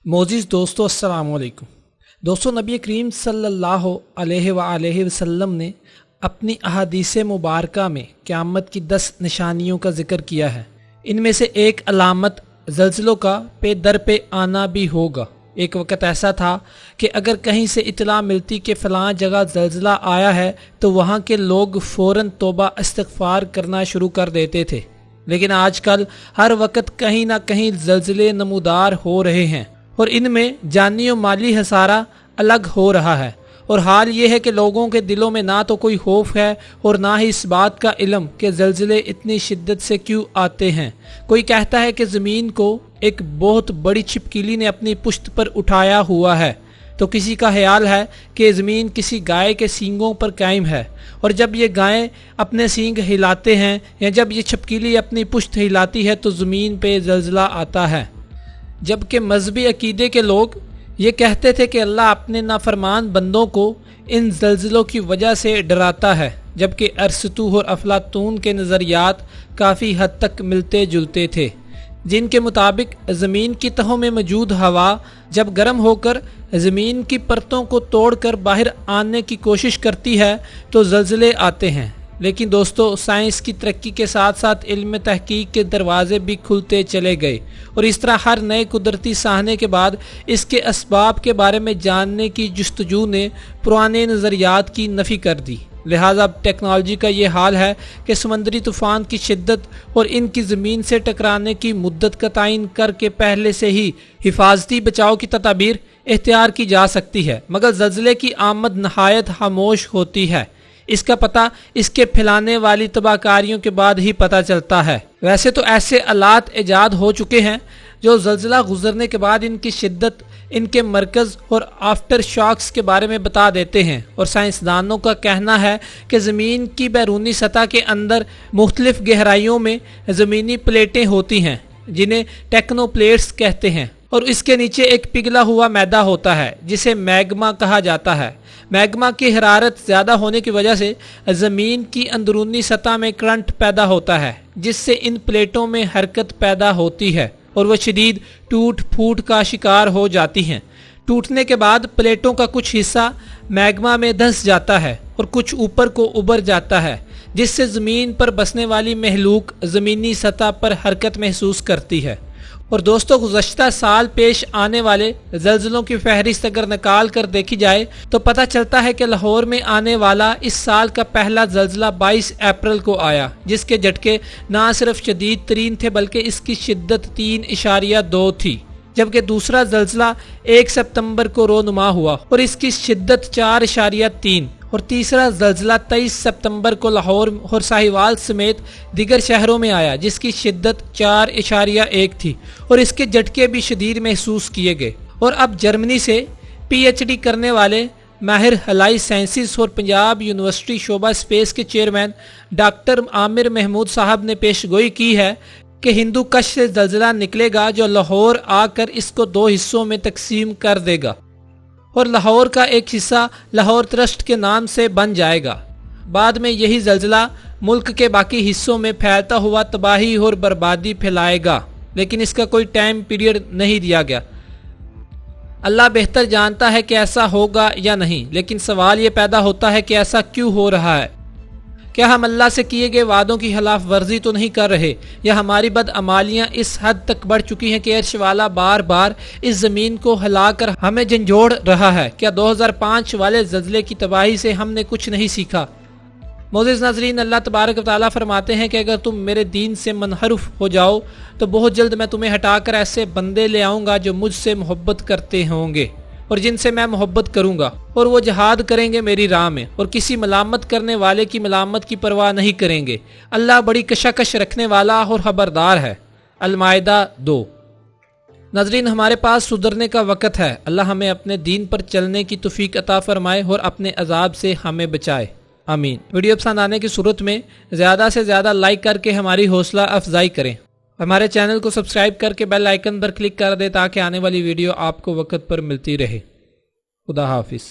मोअज़्ज़िज़ दोस्तों, अस्सलाम वालेकुम। दोस्तों, नबी करीम सल्लल्लाहु अलैहि वसल्लम ने अपनी अहादीस मुबारका में क़यामत की 10 निशानियों का जिक्र किया है। इनमें से एक अलामत ज़ल्ज़लों का पे दर पे आना भी होगा। एक वक़्त ऐसा था कि अगर कहीं से इत्तला मिलती कि फ़लाँ जगह ज़ल्ज़ला आया है तो वहाँ के लोग फ़ौरन तौबा इस्तिग़फ़ार करना शुरू कर देते थे। लेकिन आजकल हर वक्त कहीं ना कहीं ज़ल्ज़ले नमूदार हो रहे हैं और इनमें जानी और माली खसारा अलग हो रहा है। और हाल ये है कि लोगों के दिलों में ना तो कोई खौफ है और ना ही इस बात का इल्म कि ज़ल्ज़ले इतनी शिद्दत से क्यों आते हैं। कोई कहता है कि ज़मीन को एक बहुत बड़ी छिपकली ने अपनी पुश्त पर उठाया हुआ है, तो किसी का ख्याल है कि ज़मीन किसी गाय के सींगों पर कायम है, और जब ये गाय अपने सींग हिलाते हैं या जब ये छिपकली अपनी पुश्त हिलाती है तो ज़मीन पे ज़ल्ज़ला आता है। जबकि मजहबी अकीदे के लोग ये कहते थे कि अल्लाह अपने नाफरमान बंदों को इन ज़ल्ज़लों की वजह से डराता है, जबकि अरस्तू और अफलातून के नज़रियात काफ़ी हद तक मिलते जुलते थे, जिनके मुताबिक ज़मीन की तहों में मौजूद हवा जब गर्म होकर ज़मीन की परतों को तोड़कर बाहर आने की कोशिश करती है तो ज़ल्ज़ले आते हैं। लेकिन दोस्तों, साइंस की तरक्की के साथ साथ इल्म तहकीक के दरवाजे भी खुलते चले गए और इस तरह हर नए कुदरती साहने के बाद इसके असबाब के बारे में जानने की जुस्तजू ने पुराने नज़रियात की नफ़ी कर दी। लिहाजा अब टेक्नोलॉजी का ये हाल है कि समंदरी तूफ़ान की शिद्दत और इनकी ज़मीन से टकराने की मुद्दत का तयन करके पहले से ही हिफाजती बचाव की तदाबीर इख्तियार की जा सकती है, मगर ज़ल्ज़ले की आमद नहायत खामोश होती है। इसका पता इसके फैलाने वाली तबाहकारियों के बाद ही पता चलता है। वैसे तो ऐसे आलात ईजाद हो चुके हैं जो ज़ल्ज़ला गुजरने के बाद इनकी शिद्दत, इनके मरकज़ और आफ्टर शॉक्स के बारे में बता देते हैं, और साइंसदानों का कहना है कि ज़मीन की बैरूनी सतह के अंदर मुख्तलिफ गहराइयों में ज़मीनी प्लेटें होती हैं जिन्हें टेक्नोप्लेट्स कहते हैं, और इसके नीचे एक पिघला हुआ मैदा होता है जिसे मैग्मा कहा जाता है। मैग्मा की हरारत ज़्यादा होने की वजह से ज़मीन की अंदरूनी सतह में करंट पैदा होता है, जिससे इन प्लेटों में हरकत पैदा होती है और वह शदीद टूट फूट का शिकार हो जाती हैं। टूटने के बाद प्लेटों का कुछ हिस्सा मैग्मा में धंस जाता है और कुछ ऊपर को उबर जाता है, जिससे ज़मीन पर बसने वाली महलूक ज़मीनी सतह पर हरकत महसूस करती है। और दोस्तों, गुज़श्ता साल पेश आने वाले ज़ल्ज़लों की फहरिस्त अगर निकाल कर देखी जाए तो पता चलता है कि लाहौर में आने वाला इस साल का पहला ज़ल्ज़ला 22 अप्रैल को आया, जिसके झटके ना सिर्फ शदीद तरीन थे बल्कि इसकी शिद्दत 3.2 थी। जबकि दूसरा ज़ल्ज़ला 1 सितंबर को रोनुमा हुआ और इसकी शिद्दत 4.3, और तीसरा ज़ल्ज़ला 23 सितंबर को लाहौर और साहिवाल समेत दिगर शहरों में आया, जिसकी शिद्दत 4.1 थी और इसके झटके भी शदीद महसूस किए गए। और अब जर्मनी से PhD करने वाले माहिर हलाई साइंसिस और पंजाब यूनिवर्सिटी शोबा स्पेस के चेयरमैन डॉक्टर आमिर महमूद साहब ने पेशगोई की है कि हिंदू कश से ज़ल्ज़ला निकलेगा जो लाहौर आकर इसको 2 हिस्सों में तकसीम कर देगा और लाहौर का एक हिस्सा लाहौर ट्रस्ट के नाम से बन जाएगा। बाद में यही ज़ल्ज़ला मुल्क के बाकी हिस्सों में फैलता हुआ तबाही और बर्बादी फैलाएगा, लेकिन इसका कोई टाइम पीरियड नहीं दिया गया। अल्लाह बेहतर जानता है कि ऐसा होगा या नहीं, लेकिन सवाल ये पैदा होता है कि ऐसा क्यों हो रहा है। क्या हम अल्लाह से किए गए वादों की खिलाफ वर्जी तो नहीं कर रहे, या हमारी बदअमालियाँ इस हद तक बढ़ चुकी हैं कि अर्श वाला बार बार इस ज़मीन को हिलाकर हमें झंझोड़ रहा है। क्या 2005 वाले ज़ल्ज़ले की तबाही से हमने कुछ नहीं सीखा? मोअज़्ज़िज़ नाज़रीन, अल्लाह तबारक व तआला फरमाते हैं कि अगर तुम मेरे दीन से मनहरफ हो जाओ तो बहुत जल्द मैं तुम्हें हटाकर ऐसे बंदे ले आऊँगा जो मुझसे मोहब्बत करते होंगे और जिनसे मैं मोहब्बत करूंगा, और वो जहाद करेंगे मेरी राह में और किसी मलामत करने वाले की मलामत की परवाह नहीं करेंगे। अल्लाह बड़ी कशाकश रखने वाला और खबरदार है। अल-माइदा 2। नाज़रीन, हमारे पास सुधरने का वक़्त है। अल्लाह हमें अपने दीन पर चलने की तौफीक अता फरमाए और अपने अजाब से हमें बचाए, आमीन। वीडियो पसंद आने की सूरत में ज़्यादा से ज़्यादा लाइक करके हमारी हौसला अफजाई करें। हमारे चैनल को सब्सक्राइब करके बेल आइकन पर क्लिक कर दें ताकि आने वाली वीडियो आपको वक्त पर मिलती रहे। खुदा हाफिज़।